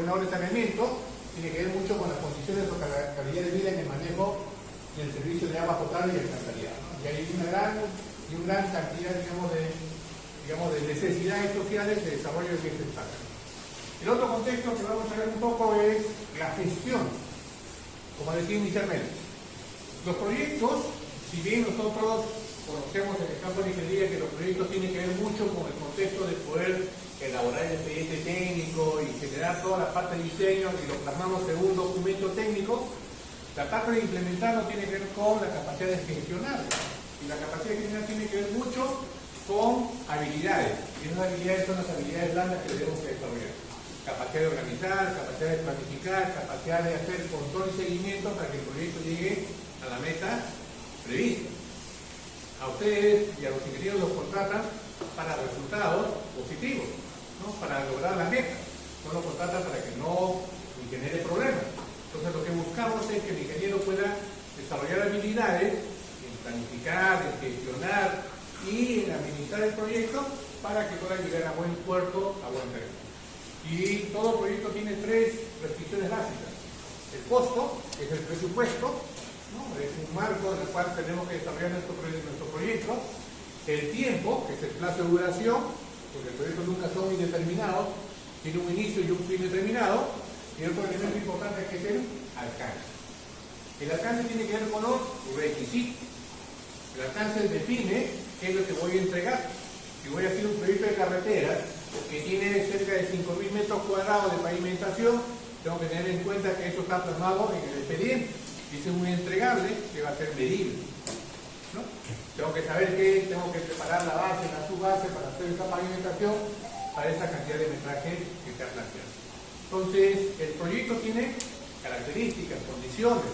ordenador de saneamiento, tiene que ver mucho con las condiciones de calidad de vida en el manejo del servicio de agua potable y alcantarillado, ¿no? Y hay una gran cantidad, digamos, de necesidades sociales de desarrollo de este espacio. El otro contexto que vamos a ver un poco es la gestión, como decía inicialmente. Los proyectos, si bien nosotros conocemos en el campo de ingeniería que los proyectos tienen que ver mucho con el contexto de poder elaborar el expediente técnico y generar toda la parte de diseño y lo plasmamos en un documento técnico, la parte de implementar no tiene que ver con la capacidad de gestionar. Y la capacidad de gestionar tiene que ver mucho con habilidades. Y esas habilidades son las habilidades blandas que debemos desarrollar. Capacidad de organizar, capacidad de planificar, capacidad de hacer control y seguimiento para que el proyecto llegue a la meta prevista. A ustedes y a los ingenieros los contratan para resultados positivos, ¿no? Para lograr la meta. No los contratan para que no genere problemas. Entonces lo que buscamos es que el ingeniero pueda desarrollar habilidades en planificar, en gestionar y en administrar el proyecto para que pueda llegar a buen puerto, a buen término. Y todo proyecto tiene tres restricciones básicas. El costo, que es el presupuesto, ¿no? Es un marco en el cual tenemos que desarrollar nuestro proyecto. El tiempo, que es el plazo de duración, porque los proyectos nunca son indeterminados, tiene un inicio y un fin determinado. Y otro elemento importante que es el alcance. El alcance tiene que ver con los requisitos. El alcance define qué es lo que voy a entregar. Si voy a hacer un proyecto de carretera que tiene cerca de 5.000 metros cuadrados de pavimentación, tengo que tener en cuenta que eso está plasmado en el expediente. Y ese es un entregable que va a ser medible, ¿no? Tengo que saber que tengo que preparar la base, la subbase para hacer esa pavimentación para esa cantidad de metraje que se ha planteado. Entonces, el proyecto tiene características, condiciones,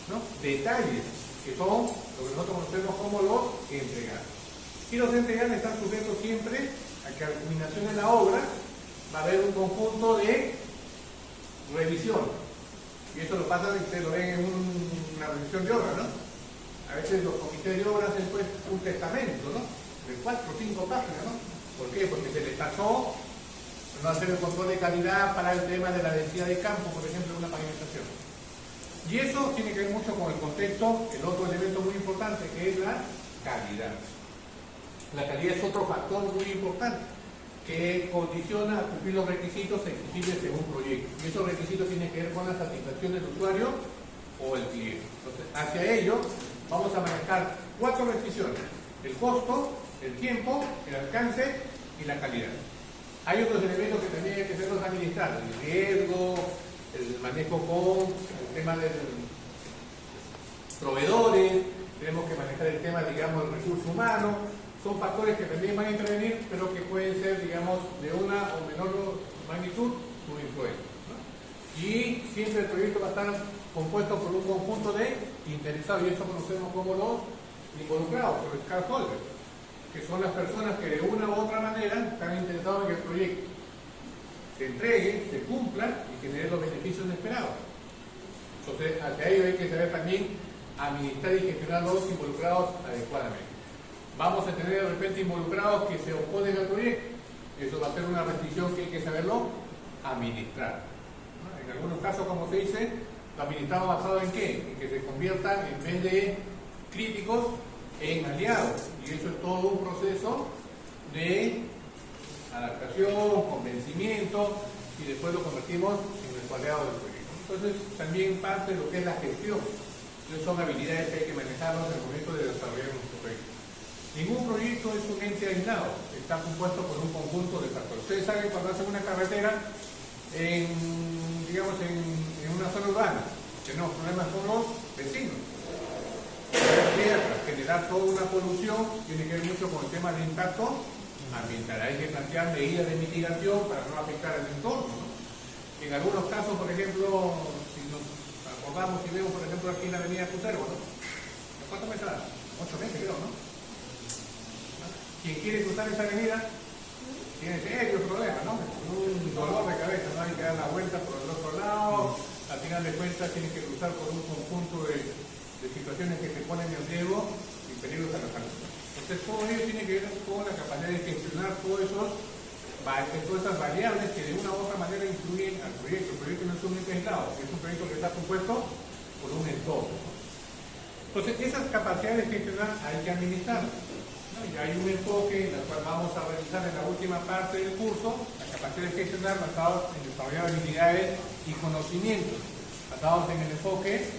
¿no? Detalles, que son lo que nosotros conocemos como los entregables. Y los entregables están sujetos siempre a que a la culminación de la obra va a haber un conjunto de revisión. Y esto lo pasa, ustedes lo ven en una revisión de obra, ¿no? A veces los comités de obra hacen pues un testamento, ¿no? De 4 o 5 páginas, ¿no? ¿Por qué? Porque se les pasó no hacer el control de calidad para el tema de la densidad de campo, por ejemplo, en una pavimentación. Y eso tiene que ver mucho con el contexto, el otro elemento muy importante, que es la calidad. La calidad es otro factor muy importante que condiciona a cumplir los requisitos exigibles de un proyecto. Y esos requisitos tienen que ver con la satisfacción del usuario o el cliente. Entonces, hacia ello vamos a manejar 4 restricciones: el costo, el tiempo, el alcance y la calidad. Hay otros elementos que también hay que hacerlos administrar: el riesgo, el manejo con el tema de proveedores, tenemos que manejar el tema, digamos, del recurso humano. Son factores que también van a intervenir, pero que pueden ser, digamos, de una o menor magnitud su influencia, ¿no? Y siempre el proyecto va a estar compuesto por un conjunto de interesados, y eso conocemos como los involucrados, los stakeholders, que son las personas que de una u otra manera están interesados en que el proyecto se entregue, se cumpla y genere los beneficios esperados. Entonces, hacia ello hay que saber también administrar y gestionar los involucrados adecuadamente. Vamos a tener de repente involucrados que se oponen al proyecto. Eso va a ser una restricción que hay que saberlo administrar, ¿no? En algunos casos, como se dice, lo administramos basado en qué? En que se conviertan, en vez de críticos, en aliados. Y eso es todo un proceso de adaptación, convencimiento, y después lo convertimos en nuestro aliado del proyecto. Entonces, también parte de lo que es la gestión. Entonces, son habilidades que hay que manejarlos en el momento de desarrollar nuestro proyecto. Ningún proyecto es un ente aislado, está compuesto por un conjunto de factores. Ustedes saben, cuando hacen una carretera en una zona urbana, que no, los problemas son los vecinos. Generar toda una polución tiene que ver mucho con el tema de impacto ambiental. Hay que plantear medidas de mitigación para no afectar al entorno, ¿no? En algunos casos, por ejemplo, si nos acordamos y vemos, por ejemplo, aquí en la avenida Cutervo, ¿no? ¿Cuántos metros? 8 metros, creo, ¿no? Quien quiere cruzar esa avenida tiene serios problemas, ¿no? Un dolor de cabeza, ¿no? Hay que dar la vuelta por el otro lado, al final de cuentas tiene que cruzar por un conjunto de situaciones que se ponen en riesgo y peligros a la salud. Entonces todo ello tiene que ver con la capacidad de gestionar todos esos todas esas variables que de una u otra manera influyen al proyecto. El proyecto no es un ente aislado, es un proyecto que está compuesto por un entorno. Entonces, esas capacidades que tendrán hay que administrarlas, ¿no? Y hay un enfoque en el cual vamos a revisar en la última parte del curso las capacidades que tendrán basadas en desarrollar habilidades y conocimientos, basados en el enfoque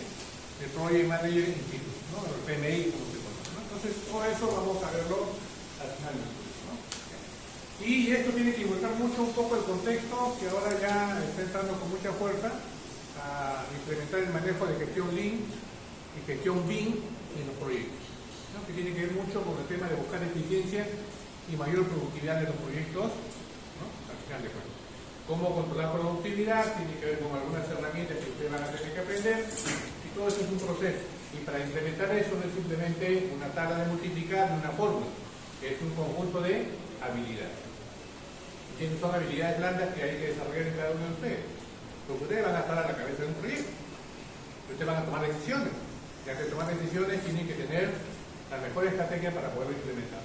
del Project Manager Institute, ¿no? El PMI, como se conoce, ¿no? Entonces, todo eso vamos a verlo al final del curso, ¿no? Y esto tiene que involucrar mucho un poco el contexto que ahora ya está entrando con mucha fuerza a implementar el manejo de gestión Lean y gestión BIM en los proyectos, ¿no? Que tiene que ver mucho con el tema de buscar eficiencia y mayor productividad de los proyectos, ¿no? Al final de cuentas. Cómo controlar productividad, tiene que ver con algunas herramientas que ustedes van a tener que aprender, y todo eso es un proceso. Y para implementar eso no es simplemente una tabla de multiplicar de una fórmula, que es un conjunto de habilidades. ¿Qué son habilidades blandas que hay que desarrollar en cada uno de ustedes? Porque ustedes van a estar a la cabeza de un proyecto, ustedes van a tomar decisiones. Ya que tomar decisiones tienen que tener la mejor estrategia para poderlo implementar.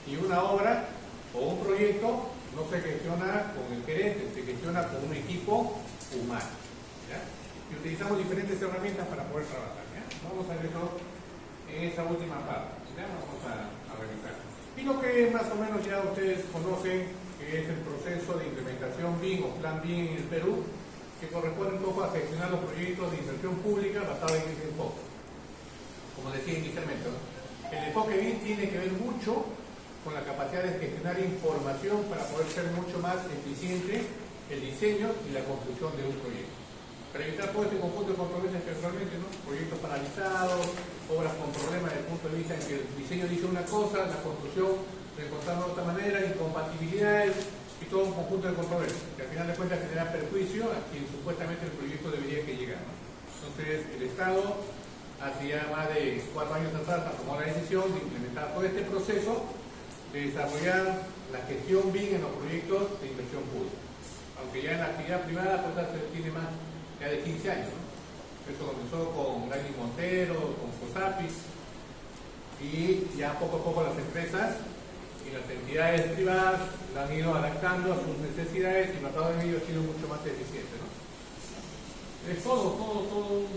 Y una obra o un proyecto no se gestiona con el gerente, se gestiona con un equipo humano, ¿ya? Y utilizamos diferentes herramientas para poder trabajar, ¿ya? Vamos a ver eso en esa última parte, ¿ya? Vamos a revisar. Y lo que más o menos ya ustedes conocen, que es el proceso de implementación BIM o Plan BIM en el Perú, que corresponde un poco a gestionar los proyectos de inversión pública basados en ese enfoque. Como decía inicialmente, ¿no? El enfoque BIM tiene que ver mucho con la capacidad de gestionar información para poder ser mucho más eficiente el diseño y la construcción de un proyecto. Para evitar todo este conjunto de controversias que actualmente, ¿no? Proyectos paralizados, obras con problemas desde el punto de vista en que el diseño dice una cosa, la construcción se encontraba de otra manera, incompatibilidades y todo un conjunto de controversias que al final de cuentas genera perjuicio a quien supuestamente el proyecto debería que llegar, ¿no? Entonces, el Estado hace ya más de 4 años atrás tomó la decisión de implementar todo este proceso de desarrollar la gestión BIM en los proyectos de inversión pública. Aunque ya en la actividad privada pues tiene más ya de 15 años, ¿no? Eso comenzó con Dani Montero, con COSAPIS, y ya poco a poco las empresas y las entidades privadas la han ido adaptando a sus necesidades y tratado de ello ha sido mucho más eficiente, ¿no? Es todo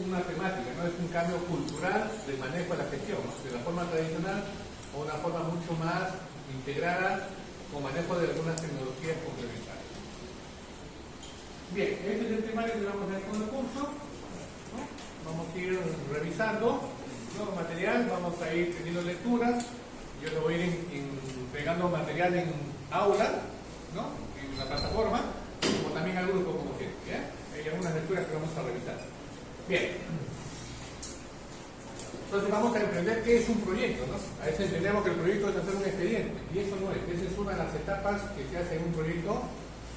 una temática, ¿no? Es un cambio cultural del manejo de la gestión, ¿no? De la forma tradicional a una forma mucho más integrada con manejo de algunas tecnologías complementarias. Bien, este es el temario que vamos a ver con el curso, ¿no? Vamos a ir revisando nuevo material, vamos a ir teniendo lecturas. Yo le voy a ir entregando material en aula, ¿no? En la plataforma, como también al grupo como quieren, ¿ya? Hay algunas lecturas que vamos a revisar. Bien. Entonces vamos a entender qué es un proyecto, ¿no? A veces entendemos que el proyecto es hacer un expediente, y eso no es. Esa es una de las etapas que se hace en un proyecto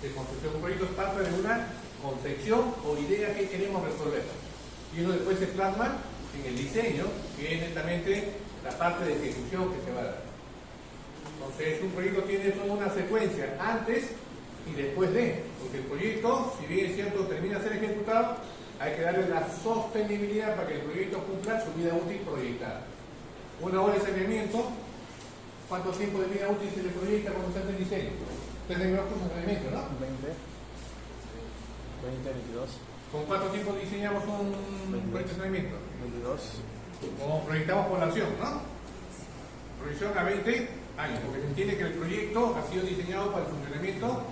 de construcción. Un proyecto es parte de una concepción o idea que queremos resolver. Y eso después se plasma en el diseño, que es netamente la parte de ejecución que se va a dar. Entonces un proyecto tiene toda una secuencia antes y después de, porque el proyecto, si bien es cierto, termina de ser ejecutado, hay que darle la sostenibilidad para que el proyecto cumpla su vida útil proyectada. Una hora de saneamiento, ¿cuánto tiempo de vida útil se le proyecta cuando se hace el diseño? Ustedes terminaron con saneamiento, ¿no? 20, 22. ¿Con cuánto tiempo diseñamos un proyecto de saneamiento? 22. Como proyectamos población, ¿no? Proyección a 20 años, porque se entiende que el proyecto ha sido diseñado para el funcionamiento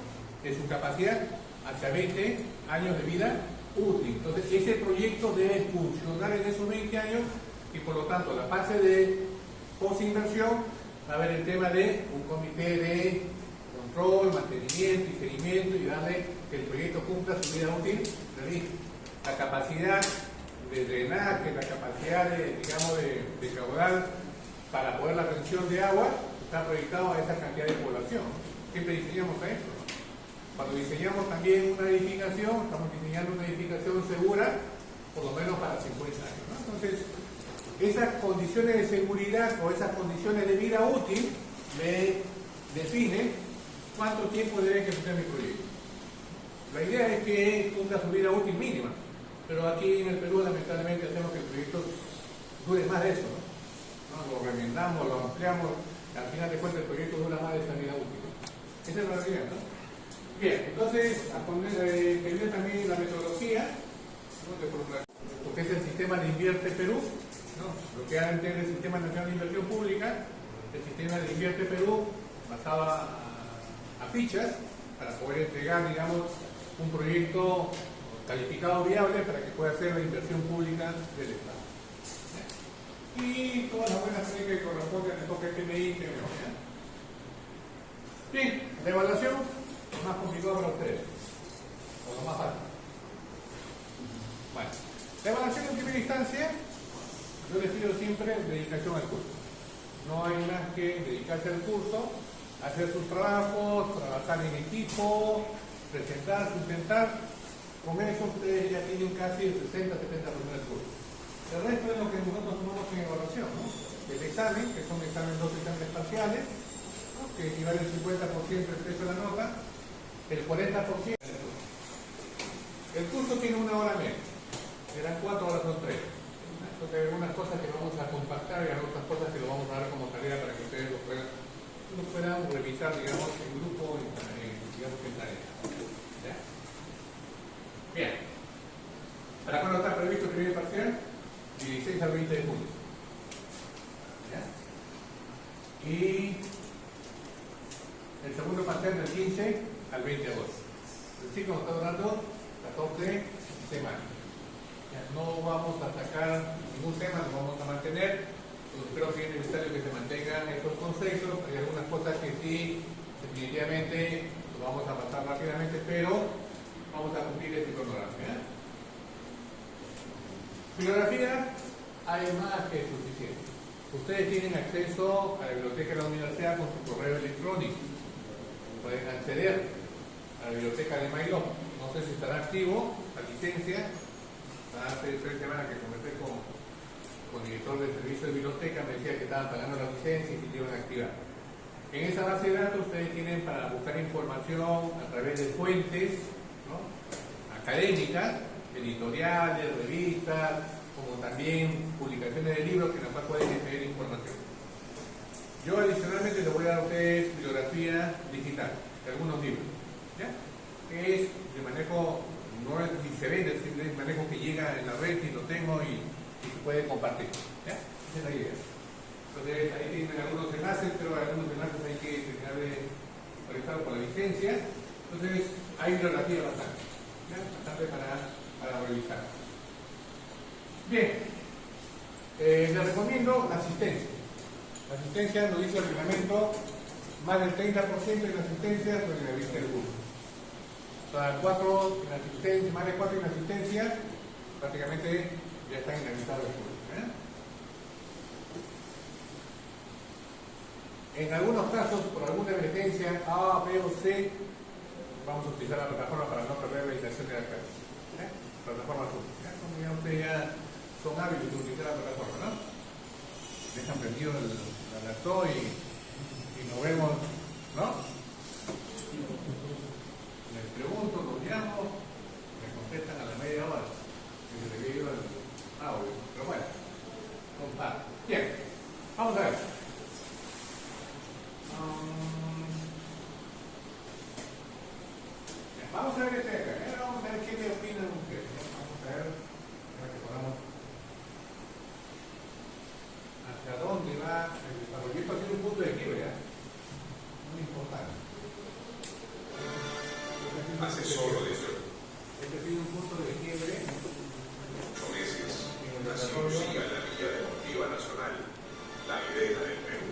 de su capacidad hacia 20 años de vida útil. Entonces, ese proyecto debe funcionar en esos 20 años y por lo tanto, la fase de posinversión va a haber el tema de un comité de control, mantenimiento y seguimiento y darle que el proyecto cumpla su vida útil. La capacidad de drenaje, la capacidad de, digamos, de caudal para poder la retención de agua está proyectado a esa cantidad de población. Siempre diseñamos a esto, ¿no? Cuando diseñamos también una edificación, estamos diseñando una edificación segura, por lo menos para 50 años, ¿no? Entonces, esas condiciones de seguridad o esas condiciones de vida útil me definen cuánto tiempo debe ejecutar mi proyecto. La idea es que cumpla su vida útil mínima, pero aquí en el Perú lamentablemente hacemos que el proyecto dure más de eso, ¿no? Lo remendamos, lo ampliamos, al final de cuentas el proyecto dura más de esa vida útil, ¿no? Esa es la realidad, ¿no? Bien, entonces, tener también la metodología, ¿no? Lo que es el sistema de Invierte Perú, ¿no? Lo que antes era el Sistema Nacional de Inversión Pública, el sistema de Invierte Perú, basado a fichas, para poder entregar, digamos, un proyecto calificado viable para que pueda hacer la inversión pública del Estado. Y todas las buenas prácticas que corresponden al enfoque PMI. Bien, la evaluación es más complicado para ustedes, o lo más fácil. Bueno, la evaluación en primera instancia, yo les pido siempre dedicación al curso. No hay más que dedicarse al curso, hacer sus trabajos, trabajar en equipo, presentar, sustentar. Con eso ustedes ya tienen casi el 60-70% del curso. El resto es lo que nosotros tomamos en evaluación, ¿no? El examen, que son dos exámenes parciales, ¿no? Que equivale al 50% del precio de la nota, el 40%. El curso tiene 1 hora menos, serán 4 horas son 3. Entonces hay algunas cosas que vamos a compactar y hay otras cosas que lo vamos a dar como tarea para que ustedes lo puedan revisar, digamos, en grupo, digamos, en tarea. ¿Ya? Bien. ¿Para cuándo está previsto el primer parcial? 16 al 20 de junio. ¿Ya? Y el segundo parcial del 15 al 20 de agosto. El ciclo nos está durando 14 semanas. Ya, no vamos a sacar ningún tema, lo vamos a mantener. Creo que es necesario que se mantengan estos conceptos. Hay algunas cosas que sí, definitivamente, lo vamos a pasar rápidamente, pero vamos a cumplir este cronograma. Bibliografía, hay más que suficiente. Ustedes tienen acceso a la biblioteca de la universidad con su correo electrónico. Pueden acceder a la biblioteca de Mailón. No sé si estará activo la licencia. Hace 3 semanas que conversé con el director del servicio de biblioteca, me decía que estaban pagando la licencia y que iban a activar. En esa base de datos ustedes tienen para buscar información a través de fuentes, ¿no? Académicas, editoriales, revistas, como también publicaciones de libros que nos pueden acceder información. Yo adicionalmente les voy a dar a ustedes bibliografía digital de algunos libros, ¿ya? Que es de manejo, no es ni se vende, es de manejo que llega en la red y lo tengo y se puede compartir, ¿ya? Esa es la idea. Entonces ahí tienen algunos enlaces, pero algunos enlaces hay que terminar de conectar con la licencia. Entonces hay bibliografía bastante, ¿ya? Bastante para revisar. Bien, les recomiendo la asistencia. La asistencia, lo dice el reglamento, más del 30% de la asistencia sobre la vista del curso. O sea, más de 4 inasistencias, prácticamente ya están inhabilitados el curso. En algunos casos, por alguna emergencia A, B o C, vamos a utilizar la plataforma para no perder la intención de la clase. Plataforma azul. Como ya ustedes ya son hábiles de utilizar la plataforma, ¿no? Dejan prendido el laptop y nos vemos, ¿no? Les pregunto, los llamo, me contestan a la media hora. Que se le ido el audio. Pero bueno, comparto. Bien, vamos a ver. Vamos a ver este acá. Vamos a ver qué me opinan ustedes. Vamos a ver para que podamos hacia dónde va el desarrollo. Esto ha sido un punto de quiebre, muy importante. Hace solo 18 Este ha sido un punto de quiebre. meses nació Lucía en la Villa Deportiva Nacional, la idea del Perú.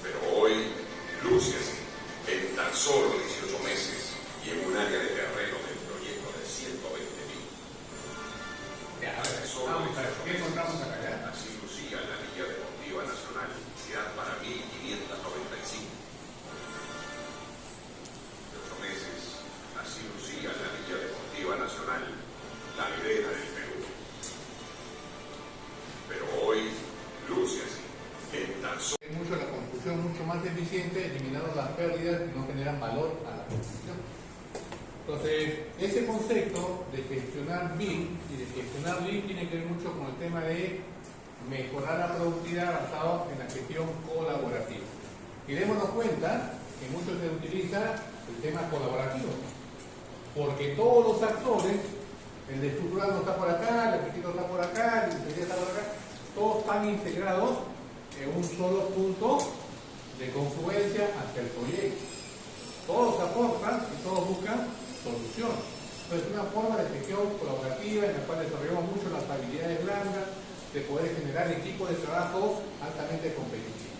Pero hoy, lúciase en tan solo 18 meses y en un área de terreno del proyecto de 120.000. Hace solo 18 ¿Qué encontramos acá? meses nació Lucía en la Villa Deportiva Nacional, ciudad para 1.595. 18 meses nació Lucía en la Villa Deportiva Nacional, la heredera del Perú. Pero hoy, lúciase en tan solo... Es mucho la construcción mucho más eficiente, eliminando las pérdidas que no generan valor a la construcción. Entonces, ese concepto de gestionar bien y de gestionar bien tiene que ver mucho con el tema de mejorar la productividad basado en la gestión colaborativa. Y démonos cuenta que mucho se utiliza el tema colaborativo, porque todos los actores, el de estructural no está por acá, el arquitecto está por acá, el ingeniero está por acá, todos están integrados en un solo punto de confluencia hacia el proyecto. Todos aportan y todos buscan solución. Entonces es una forma de gestión colaborativa en la cual desarrollamos mucho las habilidades blandas de poder generar equipos de trabajo altamente competitivos.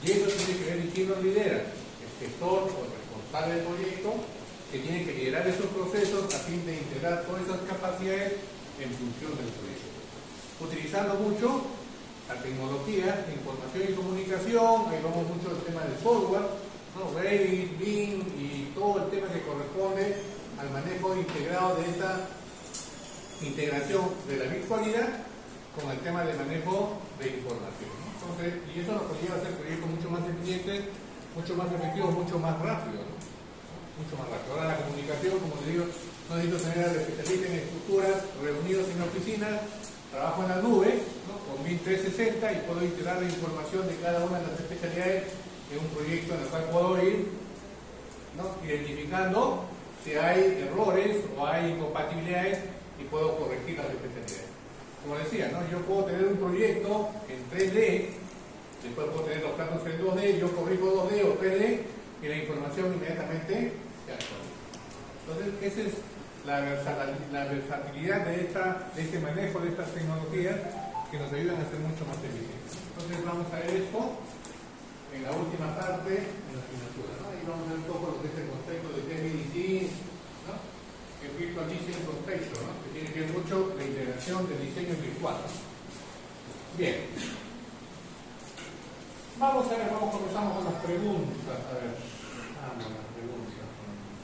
Y eso tiene que ver en quién lo lidera, el gestor o el responsable del proyecto, que tiene que liderar esos procesos a fin de integrar todas esas capacidades en función del proyecto. Utilizando mucho la tecnología de información y comunicación, ahí vamos mucho el tema del software, ¿no? Revit, BIM y todo el tema que corresponde al manejo integrado de esta integración de la virtualidad con el tema de manejo de información, ¿no? Entonces, y eso nos lleva a hacer proyectos mucho más eficientes, mucho más efectivos, mucho más rápidos, ¿no? Mucho más rápido. Ahora la comunicación, como les digo, no necesito tener al especialista en estructuras reunidos en la oficina, trabajo en la nube, ¿no? Con BIM 360 y puedo integrar la información de cada una de las especialidades en un proyecto en el cual puedo ir, ¿no? Identificando si hay errores o hay incompatibilidades y puedo corregir las especialidades. Como decía, ¿no? Yo puedo tener un proyecto en 3D, después puedo tener los planos en 2D, yo corrijo 2D o 3D y la información inmediatamente se actualiza. Entonces, esa es la versatilidad de este manejo de estas tecnologías que nos ayudan a ser mucho más eficientes. Entonces, vamos a ver esto en la última parte de la asignatura, ¿no? Ahí vamos a ver un poco lo que es el concepto de TVDC, ¿no? El Virtual Design Concepto, ¿no? Que tiene que ver mucho la integración del diseño virtual. Bien. Comenzamos con las preguntas. A ver, vamos a las preguntas.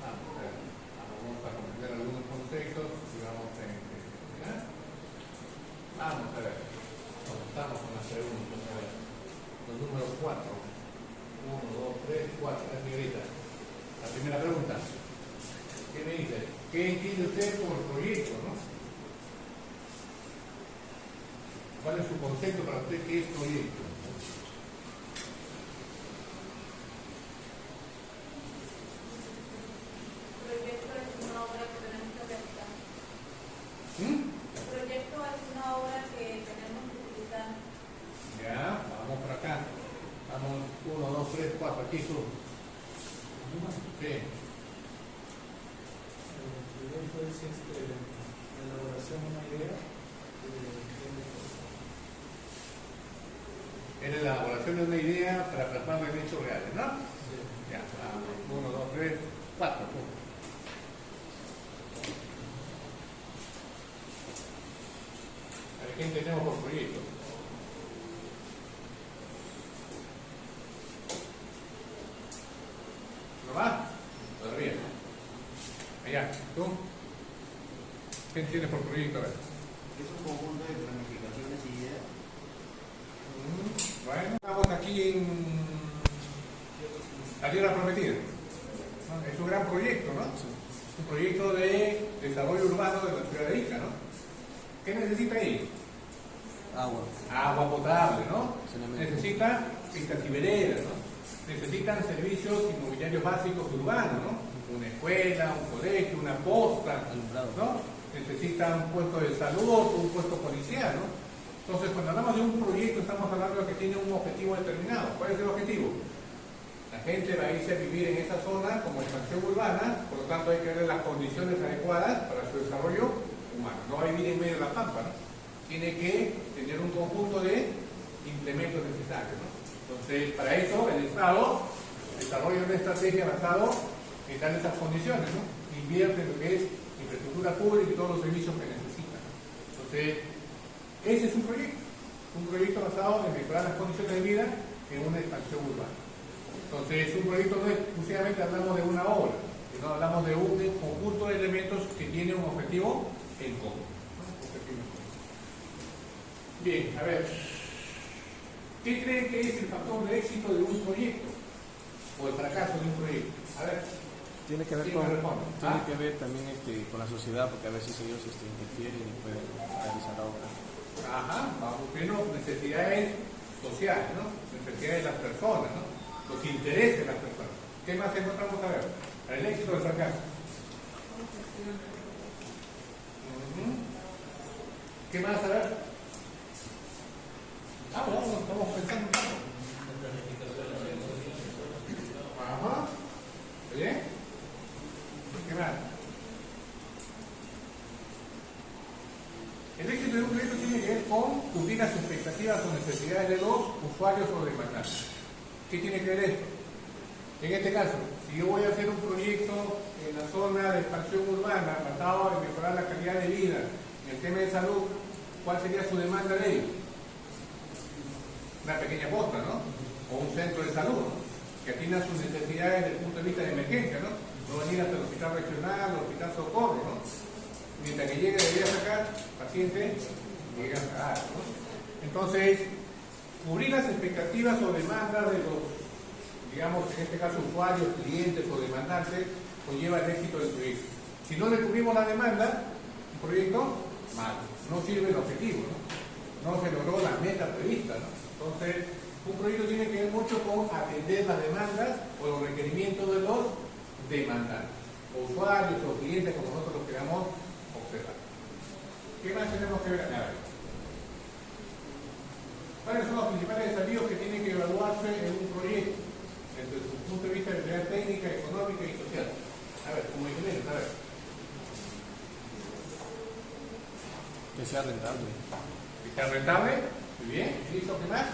Vamos a comprender algunos conceptos y vamos a entender. Vamos a ver. Comenzamos con las preguntas. A ver. Los números 4. 1, 2, 3, 4. La señorita. La primera pregunta. ¿Qué me dice? ¿Qué entiende usted como el proyecto, no? ¿Cuál es su concepto para usted? ¿Qué es proyecto? Proyecto es una obra que tenemos que realizar. Proyecto es una obra que tenemos que utilizar. Ya, vamos por acá. Vamos, 1, 2, 3, 4. Aquí tú. Sí. El proyecto es la elaboración de una idea. Es la elaboración de una idea para plasmarla en hechos reales, ¿no? Sí. Ya, vamos. 1, 2, 3, 4. A ver, ¿qué entendemos por proyecto? ¿No va? Todavía. Allá, ¿tú? ¿Qué entiendes por proyecto? A ver. Es un conjunto de planificaciones y ideas. Bueno, estamos aquí en la Tierra Prometida. ¿No? Es un gran proyecto, ¿no? Un proyecto de desarrollo urbano de la ciudad de Ica, ¿no? ¿Qué necesita ahí? Agua. Agua potable, ¿no? Saneamiento. Necesita pistas y veredas, ¿no? Necesitan servicios inmobiliarios básicos urbanos, ¿no? Una escuela, un colegio, una posta, Alumbrado. ¿no? Necesitan un puesto de salud, un puesto policial, ¿no? Entonces, cuando hablamos de un proyecto, estamos hablando de que tiene un objetivo determinado. ¿Cuál es el objetivo? La gente va a irse a vivir en esa zona como expansión urbana, por lo tanto hay que ver las condiciones adecuadas para su desarrollo humano. No va a vivir en medio de la pampa, ¿no? Tiene que tener un conjunto de implementos necesarios, ¿no? Entonces, para eso el Estado desarrolla una estrategia basada en dar esas condiciones, ¿no? Invierte en lo que es infraestructura pública y todos los servicios que necesita. Entonces, ese es un proyecto basado en mejorar las condiciones de vida en una expansión urbana. Entonces, un proyecto no es exclusivamente hablamos de una obra, sino hablamos de un conjunto de elementos que tiene un objetivo en común. Bien, a ver, ¿qué creen que es el factor de éxito de un proyecto? O el fracaso de un proyecto. A ver, Tiene que ver ¿quién me responde? tiene que ver también con la sociedad, porque a veces ellos interfieren y pueden realizar la obra. Ajá, vamos viendo necesidades sociales, ¿no? Necesidades de las personas, ¿no? Los intereses de las personas. ¿Qué más encontramos? A ver, el éxito del fracaso. ¿Qué más? A ver. Vamos, estamos pensando un poco. Ajá. ¿Bien? ¿Qué más? El éxito de un proyecto tiene que ver con cumplir las expectativas o necesidades de los usuarios o demandantes. ¿Qué tiene que ver esto? En este caso, si yo voy a hacer un proyecto en la zona de expansión urbana basado en mejorar la calidad de vida, en el tema de salud, ¿cuál sería su demanda de ello? Una pequeña posta, ¿no? O un centro de salud, ¿no? Que atienda sus necesidades desde el punto de vista de emergencia, ¿no? No venir hasta el hospital regional, el hospital Socorro, ¿no? Mientras que llegue debería sacar pacientes, llega a sacar, ¿no? Entonces, cubrir las expectativas o demandas de los, digamos, en este caso usuarios, clientes o demandantes, conlleva el éxito del proyecto. Si no le cubrimos la demanda, un proyecto mal, no sirve el objetivo, ¿no? No se logró la meta prevista, ¿no? Entonces, un proyecto tiene que ver mucho con atender las demandas o los requerimientos de los demandantes, o usuarios o clientes, como nosotros los queramos observar. ¿Qué más tenemos que ver acá? ¿Cuáles son los principales desafíos que tienen que evaluarse en un proyecto desde su punto de vista de realidad técnica, económica y social? A ver, como ingenieros, a ver. Que sea rentable. ¿Que sea rentable? Muy bien. ¿Listo? ¿Qué más?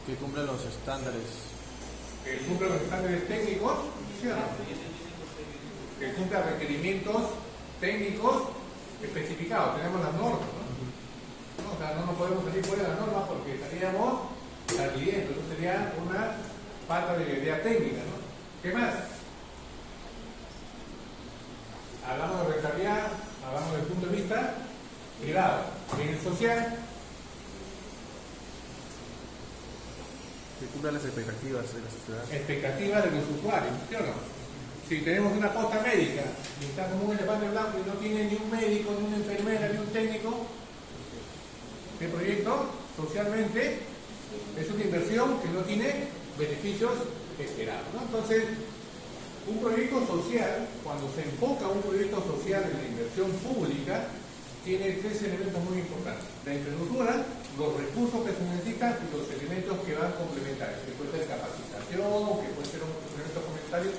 Que cumpla los estándares. Que cumpla los estándares técnicos, ¿sí o no? Que cumpla requerimientos técnicos especificados. Tenemos las normas, ¿no? No, o sea, no nos podemos salir fuera de las normas porque estaríamos saliendo. Eso sería una falta de idea técnica, ¿no? ¿Qué más? Hablamos de rentabilidad, hablamos del punto de vista privado. En el social, Que cumpla las expectativas de la sociedad. expectativas de los usuarios, ¿sí o no? Si tenemos una posta médica y está como un elefante blanco y no tiene ni un médico, ni una enfermera, ni un técnico, el proyecto socialmente es una inversión que no tiene beneficios esperados, ¿no? Entonces, un proyecto social, cuando se enfoca un proyecto social en la inversión pública, tiene tres elementos muy importantes: la infraestructura, los recursos que se necesitan y los elementos que van complementarios, que puede ser capacitación, que puede ser otros elementos complementarios,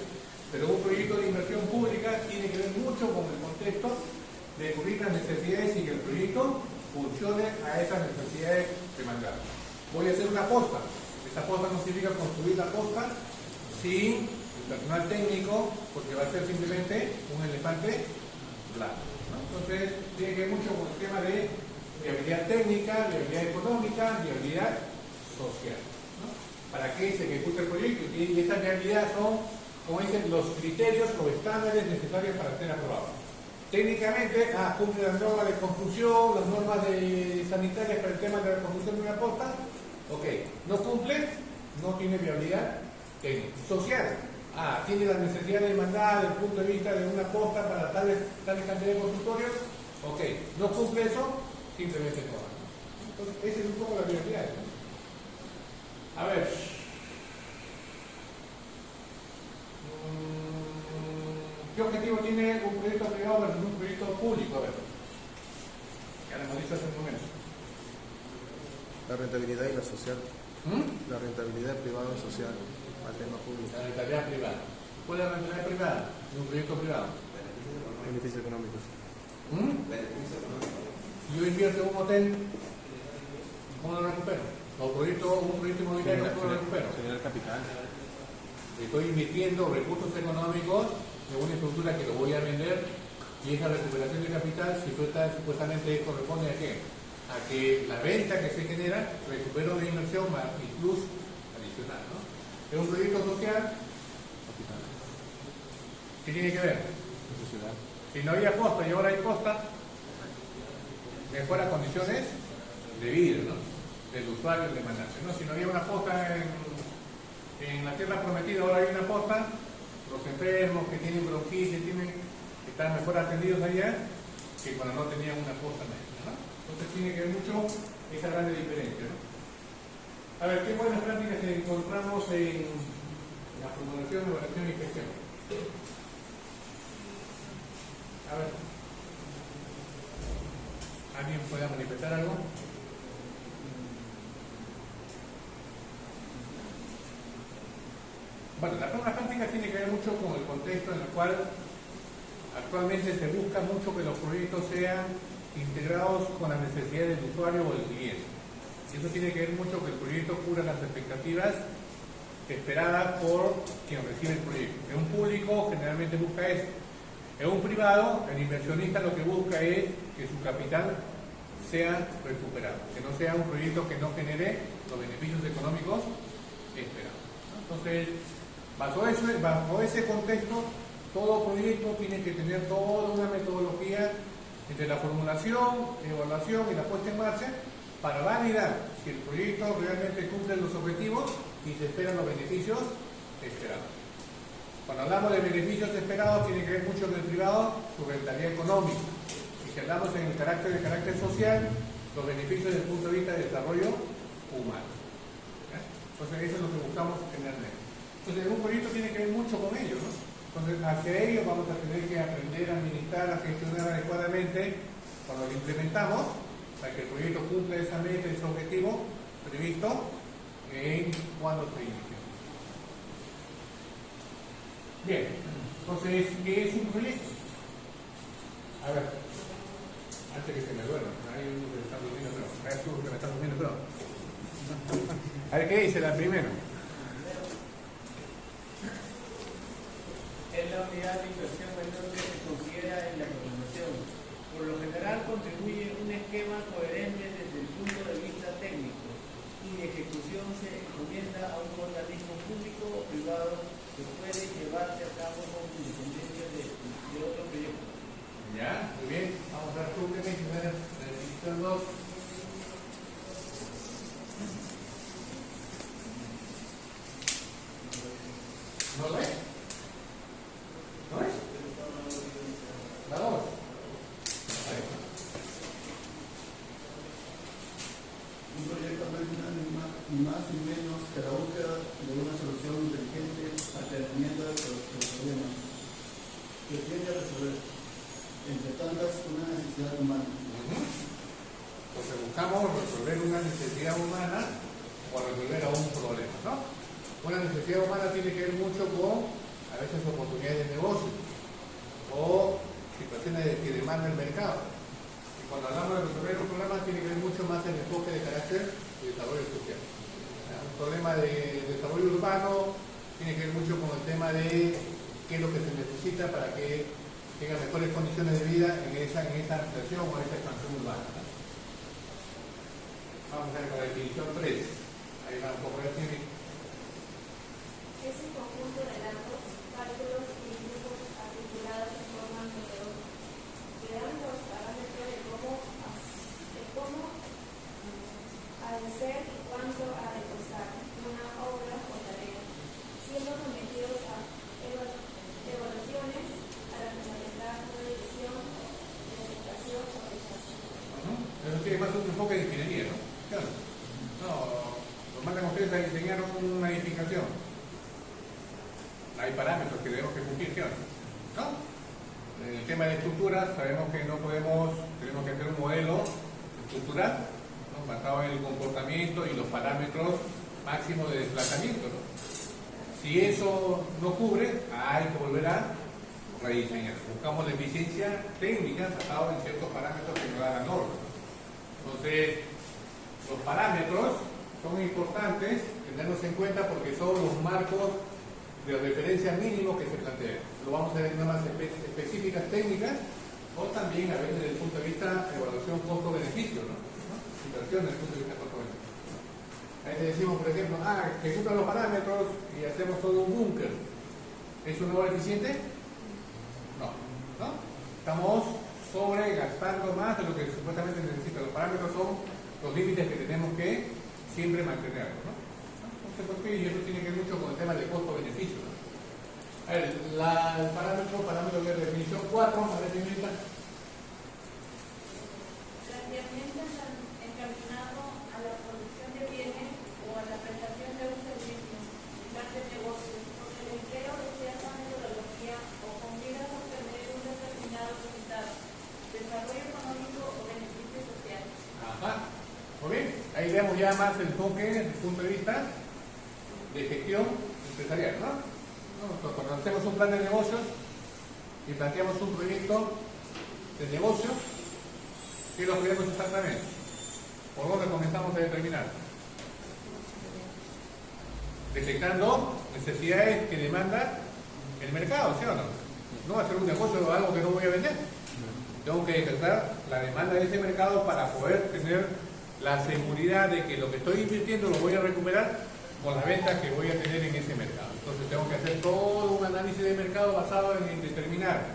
pero un proyecto de inversión pública tiene que ver mucho con el contexto de cubrir las necesidades y que el proyecto funcione a esas necesidades demandadas. Voy a hacer una posta. Esta posta no significa construir la posta sin el personal técnico, porque va a ser simplemente un elefante blanco, ¿no? Entonces, tiene que ver mucho con el tema de viabilidad técnica, viabilidad económica, viabilidad social, ¿no? ¿Para qué se ejecuta el proyecto? Y esa viabilidad son, como dicen, los criterios o estándares necesarios para ser aprobado. Técnicamente, cumple las normas de construcción, las normas sanitarias para el tema de la construcción de una posta. Ok, no cumple, no tiene viabilidad técnica. Social, tiene las necesidades demandadas desde el punto de vista de una posta para tales cantidad de consultorios. Ok, no cumple eso, simplemente no va. Entonces, esa es un poco la viabilidad, ¿no? A ver. ¿Qué objetivo tiene un proyecto privado versus un proyecto público? A ver, ya lo hemos dicho hace un momento. La rentabilidad y la social. La rentabilidad privada y social al tema público. La rentabilidad privada. ¿Cuál es la rentabilidad privada de un proyecto privado? Beneficios económicos. Yo invierto en un hotel, ¿cómo lo recupero? Un proyecto inmobiliario, ¿cómo lo recupero? Generar capital. Estoy invirtiendo recursos económicos de una estructura que lo voy a vender, y esa recuperación de capital supuestamente corresponde a qué? A que la venta que se genera recupero de inversión más mi plus adicional, ¿no? Es un proyecto social. Capital. ¿Qué tiene que ver? Sociedad. Si no había posta y ahora hay posta, mejora condiciones de vida, ¿no? Del usuario, del demandante, ¿no? Si no había una posta en la tierra prometida, ahora hay una posta, los enfermos que tienen bronquitis están mejor atendidos allá que cuando no tenían una posta médica, ¿no? Entonces tiene que ver mucho esa gran diferencia, ¿no? A ver, ¿qué buenas prácticas encontramos en la formulación, evaluación y gestión? A ver. ¿Alguien pueda manifestar algo? Bueno, las buenas prácticas tiene que ver mucho con el contexto en el cual actualmente se busca mucho que los proyectos sean integrados con las necesidades del usuario o del cliente. Y eso tiene que ver mucho que el proyecto cubra las expectativas esperadas por quien recibe el proyecto. En un público generalmente busca eso. En un privado, el inversionista lo que busca es que su capital sea recuperado, que no sea un proyecto que no genere los beneficios económicos esperados. Entonces, bajo ese contexto, todo proyecto tiene que tener toda una metodología entre la formulación, evaluación y la puesta en marcha para validar si el proyecto realmente cumple los objetivos y se esperan los beneficios esperados. Cuando hablamos de beneficios esperados, tiene que ver mucho con el privado, su rentabilidad económica. Y si hablamos en el carácter social, los beneficios desde el punto de vista del desarrollo humano. Entonces, eso es lo que buscamos generalmente. Entonces, un proyecto tiene que ver mucho con ello, ¿no? Entonces, hacia ello vamos a tener que aprender a administrar, a gestionar adecuadamente cuando lo implementamos, para que el proyecto cumpla esa meta, ese objetivo previsto en cuando se inicia. Bien, entonces, ¿qué es un proyecto? A ver, antes que se me duerma, hay uno que me está durmiendo, pero hay uno que me está durmiendo, pero. A ver, ¿qué dice la primera? Es la unidad de inversión menor que se considera en la programación. Por lo general contribuye un esquema coherente desde el punto de vista técnico y de ejecución se encomienda a un organismo público o privado que puede llevarse a cabo con independencia de otro proyecto. Ya, muy bien. Vamos a ver tú qué mencionas la definición 2. ¿No lo es? ¿No es? La 2. Un proyecto no es nada ni más ni menos que la búsqueda de una solución inteligente al tratamiento de los problemas que tiene que resolver, entre tantas una necesidad humana. Entonces buscamos resolver una necesidad humana o resolver a un problema, ¿no? Una necesidad humana tiene que ver mucho con, a veces, oportunidades de negocio o situaciones que demanda el mercado. Y cuando hablamos de resolver un problema, tiene que ver mucho más el enfoque de carácter de desarrollo social. Un problema de desarrollo urbano tiene que ver mucho con el tema de qué es lo que se necesita para que tenga mejores condiciones de vida en esa ampliación o en esa expansión urbana, ¿no? Vamos a ver con la definición 3. Ahí va un poco de tiempo. Es un conjunto de datos, cálculos y grupos articulados en forma metodológica que dan los parámetros de cómo ha de ser y cuánto ha de costar una obra o tarea, siendo sometidos a evaluaciones para fundamentar una decisión de aceptación o rechazo. Eso tiene más un enfoque de ingeniería, ¿no? Claro. No, los mandan ustedes a diseñar una edificación. Hay parámetros que debemos que cumplir, ¿no? En el tema de estructuras, sabemos que no podemos, tenemos que hacer un modelo estructural, ¿no? Basado en el comportamiento y los parámetros máximos de desplazamiento, ¿no? Si eso no cubre, hay que volver a rediseñar. Buscamos la eficiencia técnica basada en ciertos parámetros que nos da la norma. Entonces, los parámetros son importantes tenerlos en cuenta porque son los marcos de referencia mínimo que se plantea. Lo vamos a ver en normas específicas técnicas o también a veces desde el punto de vista de evaluación costo-beneficio, ¿no? Inversión desde el punto de vista costo-beneficio. A veces decimos, por ejemplo, que cumplan los parámetros y hacemos todo un búnker. ¿Es una obra eficiente? No. Estamos sobregastando más de lo que supuestamente necesita. Los parámetros son los límites que tenemos que siempre mantener, ¿no? Y eso tiene que ver mucho con el tema de costo-beneficio, ¿no? A ver, el parámetro de definición 4, a ver, señorita. Planteamiento encaminado a la producción de bienes o a la más el enfoque desde el punto de vista de gestión empresarial, ¿no? Nosotros cuando hacemos un plan de negocios y planteamos un proyecto de negocio, ¿qué es lo que queremos exactamente? ¿Por dónde comenzamos a determinar? Detectando necesidades que demanda el mercado, ¿sí o no? No va a ser un negocio o algo que no voy a vender. Tengo que detectar la demanda de ese mercado para poder tener la seguridad de que lo que estoy invirtiendo lo voy a recuperar con las ventas que voy a tener en ese mercado. Entonces tengo que hacer todo un análisis de mercado basado en determinar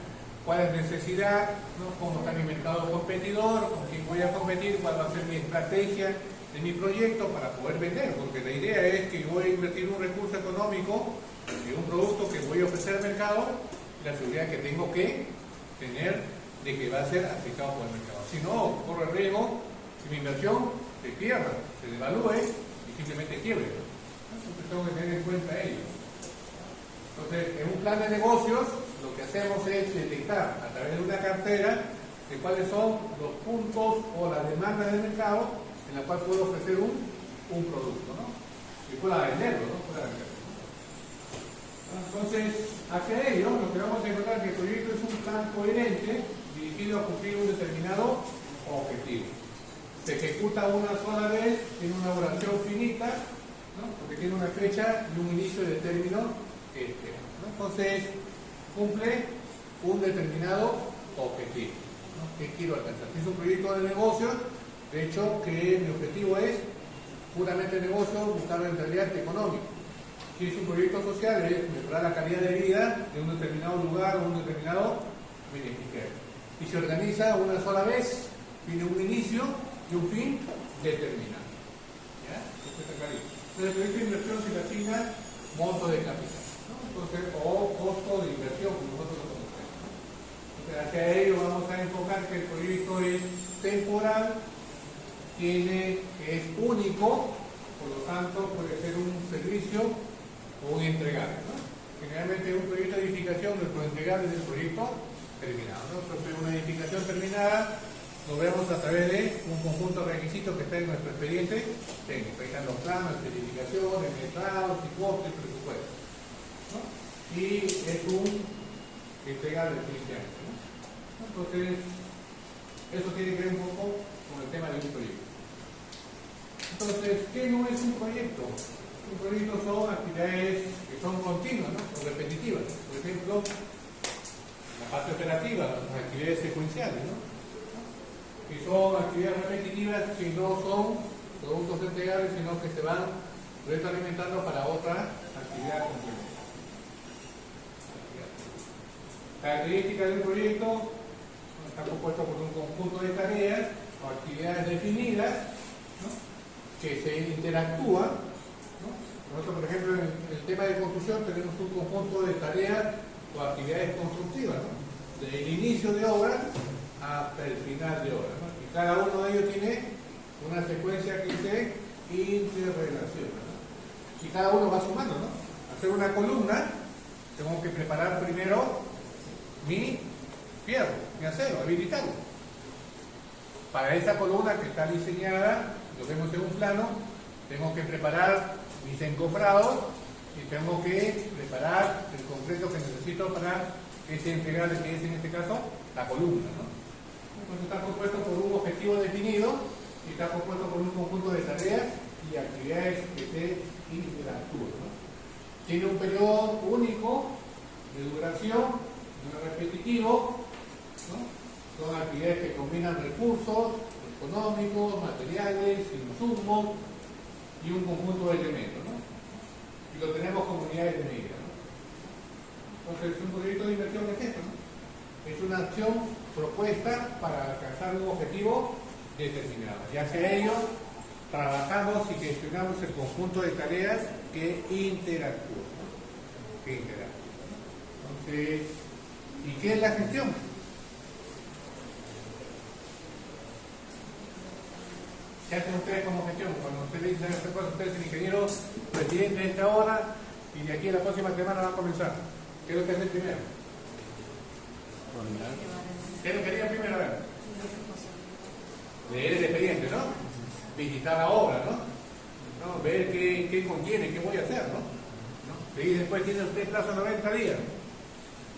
cuál es la necesidad, ¿no? Cómo está mi mercado competidor, con quién voy a competir, cuál va a ser mi estrategia de mi proyecto para poder vender, porque la idea es que voy a invertir un recurso económico en un producto que voy a ofrecer al mercado, la seguridad que tengo que tener de que va a ser aceptado por el mercado. Si no, corro el riesgo que mi inversión se pierda, se devalúe y simplemente quiebre. Entonces tengo que tener en cuenta ello. Entonces, en un plan de negocios, lo que hacemos es detectar a través de una cartera de cuáles son los puntos o las demandas del mercado en la cual puedo ofrecer un producto, ¿no? Y pueda venderlo, ¿no? Pueda venderlo. Entonces, hacia ello, lo que vamos a encontrar es que el proyecto es un plan coherente dirigido a cumplir un determinado objetivo. Se ejecuta una sola vez, tiene una duración finita, ¿no? Porque tiene una fecha y un inicio de término, ¿no? Entonces, cumple un determinado objetivo, ¿no? Que quiero alcanzar. Es un proyecto de negocio, de hecho, que mi objetivo es puramente negocio, buscar rentabilidad económica. Si es un proyecto social, es mejorar la calidad de vida de un determinado lugar o un determinado beneficiario. Y se organiza una sola vez, tiene un inicio y un fin determinado. ¿Ya? Esto está clarísimo. Entonces, el proyecto de inversión se le asigna monto de capital, ¿no? Entonces, o costo de inversión, como nosotros lo conocemos, ¿no? Entonces, hacia ello vamos a enfocar que el proyecto es temporal, es único, por lo tanto puede ser un servicio o un entregable, ¿no? Generalmente un proyecto de edificación, nuestro entregable es el proyecto terminado, ¿no? Entonces una edificación terminada lo vemos a través de un conjunto de requisitos que está en nuestro expediente técnico. Ahí están los planos, especificaciones, metrados, costos y presupuestos, ¿no? Y es un entregable definitivamente, ¿no? Entonces, eso tiene que ver un poco con el tema de un proyecto. Entonces, ¿qué no es un proyecto? Un proyecto son actividades que son continuas, ¿no? O repetitivas. Por ejemplo, la parte operativa, las actividades secuenciales, ¿no? Que son actividades repetitivas que no son productos entregables, sino que se van retroalimentando para otra actividad complementaria. Características de un proyecto está compuesto por un conjunto de tareas o actividades definidas, ¿no? Que se interactúan, ¿no? Nosotros, por ejemplo, en el tema de construcción tenemos un conjunto de tareas o actividades constructivas, ¿no? Desde el inicio de obra hasta el final de obra, ¿no? Y cada uno de ellos tiene una secuencia que se interrelaciona, ¿no? Y cada uno va sumando, ¿no? Hacer una columna, tengo que preparar primero mi fierro, mi acero, habilitarlo. Para esa columna que está diseñada, lo vemos en un plano, tengo que preparar mis encofrados y tengo que preparar el concreto que necesito para ese entregable, que es en este caso la columna, ¿no? Entonces está compuesto por un objetivo definido y está compuesto por un conjunto de tareas y actividades que se interactúan, ¿no? Tiene un periodo único de duración, no es repetitivo, ¿no? Son actividades que combinan recursos económicos, materiales, insumos y un conjunto de elementos, ¿no? Y lo tenemos como unidades de medida, ¿no? Entonces, un proyecto de inversión es esto, ¿no? Es una acción propuesta para alcanzar un objetivo determinado. Y hacia ello trabajamos y gestionamos el conjunto de tareas que interactúan, ¿no? Que interactúan, ¿no? Entonces, ¿y qué es la gestión? ¿Qué hacen ustedes como gestión? Cuando ustedes dicen esta cosa, ustedes son ingenieros, presidente de esta hora y de aquí a la próxima semana van a comenzar. ¿Qué es lo que hacen primero? ¿Qué es lo que harían primero? A ver. Leer el expediente, ¿no? Visitar la obra, ¿no? ¿no? Ver qué contiene, qué voy a hacer, ¿no? Y después tiene usted plazo 90 días.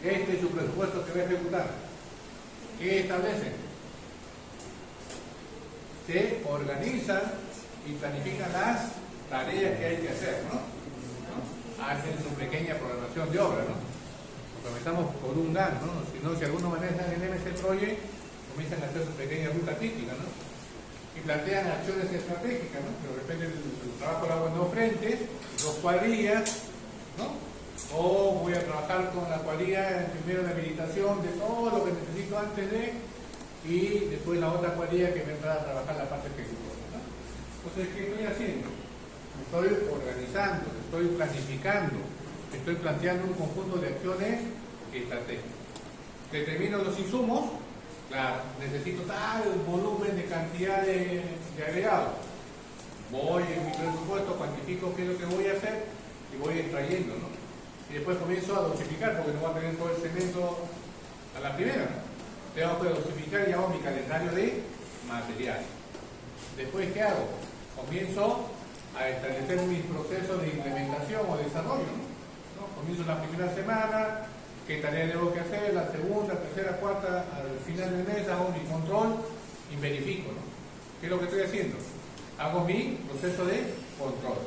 Este es su presupuesto que va a ejecutar. ¿Qué establece? Se organizan y planifican las tareas que hay que hacer, ¿no? Hacen su pequeña programación de obra, ¿no? Comenzamos por un GAN, ¿no? Si algunos manejan el MC Project, comienzan a hacer su pequeña ruta crítica, ¿no? Y plantean acciones estratégicas, ¿no? Pero de repente el trabajo lo hago en 2 frentes, 2 cuadrillas, ¿no? O voy a trabajar con la cuadrilla primero de habilitación de todo lo que necesito antes de, y después la otra cuadrilla que me entra a trabajar la parte ejecutoria, ¿no? Entonces, ¿qué estoy haciendo? Me estoy organizando, estoy planificando, estoy planteando un conjunto de acciones estratégicas. Determino los insumos, claro, necesito tal volumen de cantidad de agregados. Voy en mi presupuesto, cuantifico qué es lo que voy a hacer y voy extrayendo, ¿no? Y después comienzo a dosificar, porque no voy a tener todo el cemento a la primera, ¿no? Tengo que dosificar y hago mi calendario de materiales. Después, ¿qué hago? Comienzo a establecer mis procesos de implementación o desarrollo, ¿no? Comienzo la primera semana, qué tarea tengo que hacer, la segunda, tercera, cuarta, al final del mes hago mi control y verifico, ¿no? ¿Qué es lo que estoy haciendo? Hago mi proceso de control.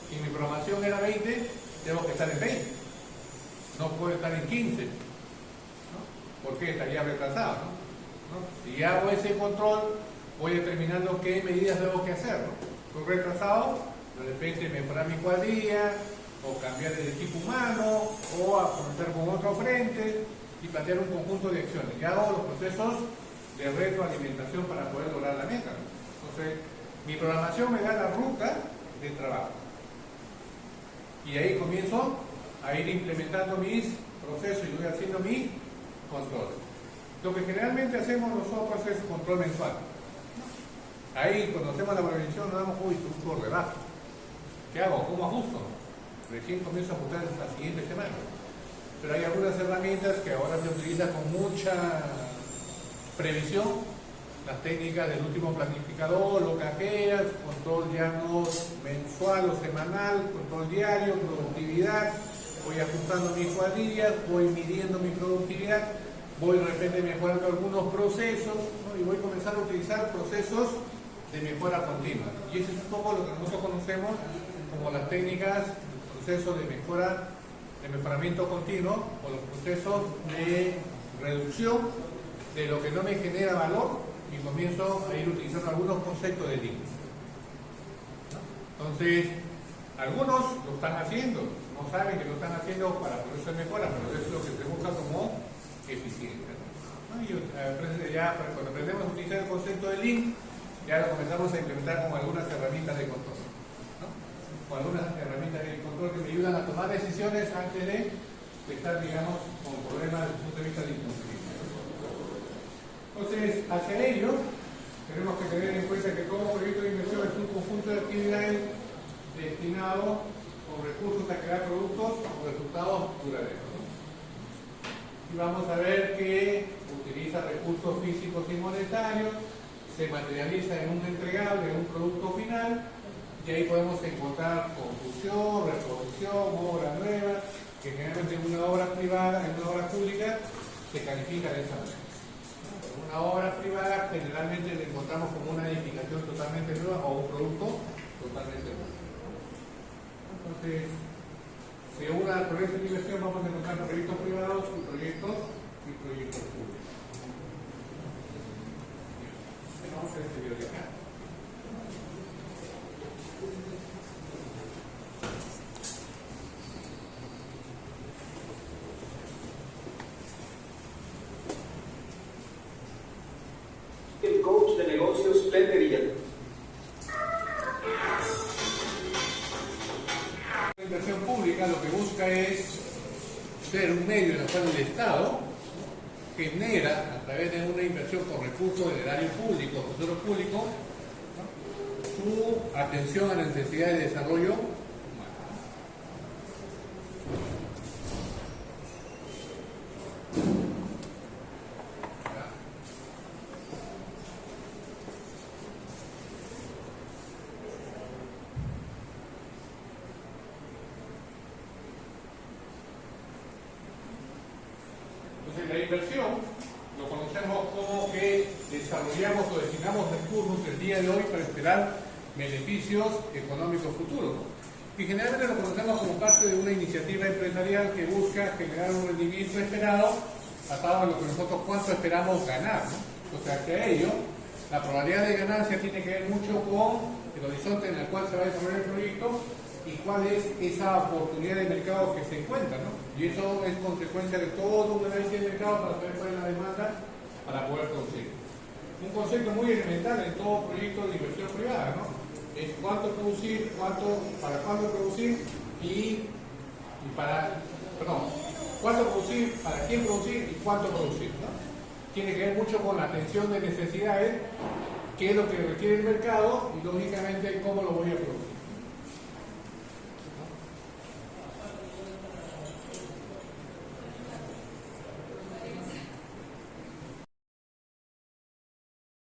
Si mi programación era 20, tengo que estar en 20. No puedo estar en 15, ¿no? Porque estaría retrasado, ¿no? Si hago ese control, voy determinando qué medidas debo que hacer, ¿no? Estoy retrasado, de repente mejorar mi cuadrilla, o cambiar el equipo humano, o a comenzar con otro frente y plantear un conjunto de acciones. Ya hago los procesos de retroalimentación para poder lograr la meta, ¿no? Entonces, mi programación me da la ruta de trabajo. Y ahí comienzo a ir implementando mis procesos y voy haciendo mi control. Lo que generalmente hacemos nosotros es control mensual. Ahí, cuando hacemos la prevención, nos damos, uy, un rebajo. ¿Qué hago? ¿Cómo ajusto? Recién comienzo a ajustar la siguiente semana. Pero hay algunas herramientas que ahora se utilizan con mucha previsión. Las técnicas del último planificador, lo cajeas, control ya no mensual o semanal, control diario, productividad. Voy ajustando mis cuadrillas, voy midiendo mi productividad, voy de repente mejorando algunos procesos, ¿no? Y voy a comenzar a utilizar procesos de mejora continua. Y eso es un poco lo que nosotros conocemos como las técnicas, procesos de mejora, de mejoramiento continuo, o los procesos de reducción de lo que no me genera valor, y comienzo a ir utilizando algunos conceptos de Lean. Entonces, algunos lo están haciendo, no saben que lo están haciendo para poder ser mejora, pero eso es lo que se busca como eficiencia, ¿no? Y ya cuando aprendemos a utilizar el concepto de Lean, ya lo comenzamos a implementar con algunas herramientas de control, ¿no? Con algunas herramientas de control que me ayudan a tomar decisiones antes de estar, digamos, con problemas desde el punto de vista de incumplimiento. Entonces, hacia ello, tenemos que tener en cuenta que todo proyecto de inversión es un conjunto de actividades destinado con recursos a crear productos o resultados duraderos, ¿no? Y vamos a ver que utiliza recursos físicos y monetarios, se materializa en un entregable, en un producto final, y ahí podemos encontrar construcción, reproducción, obra nueva, que generalmente en una obra privada, en una obra pública, se califica de esa manera. Una obra privada generalmente la encontramos como una edificación totalmente nueva o un producto totalmente nuevo. Entonces, según el proyecto de inversión vamos a encontrar proyectos privados y proyectos públicos. Vamos a ver este video de acá. El coach de negocios Plender Villa. La inversión pública lo que busca es ser un medio en el cual el Estado genera, a través de una inversión con recursos del erario público, tesoro público, ¿no?, su atención a las necesidades de desarrollo humano. Entonces la inversión lo conocemos como que desarrollamos o destinamos recursos el día de hoy para esperar beneficios económicos futuros, ¿no? Y generalmente lo conocemos como parte de una iniciativa empresarial que busca generar un rendimiento esperado basado en lo que nosotros cuánto esperamos ganar, ¿no? O sea que a ello la probabilidad de ganancia tiene que ver mucho con el horizonte en el cual se va a desarrollar el proyecto y cuál es esa oportunidad de mercado que se encuentra, ¿no? Y eso es consecuencia de todo un análisis de mercado para saber cuál es la demanda para poder producir. Un concepto muy elemental en todo proyecto de inversión privada, ¿no? Es cuánto producir, para cuándo producir cuánto producir, para quién producir y cuánto producir, ¿no? Tiene que ver mucho con la atención de necesidades, qué es lo que requiere el mercado y lógicamente cómo lo voy a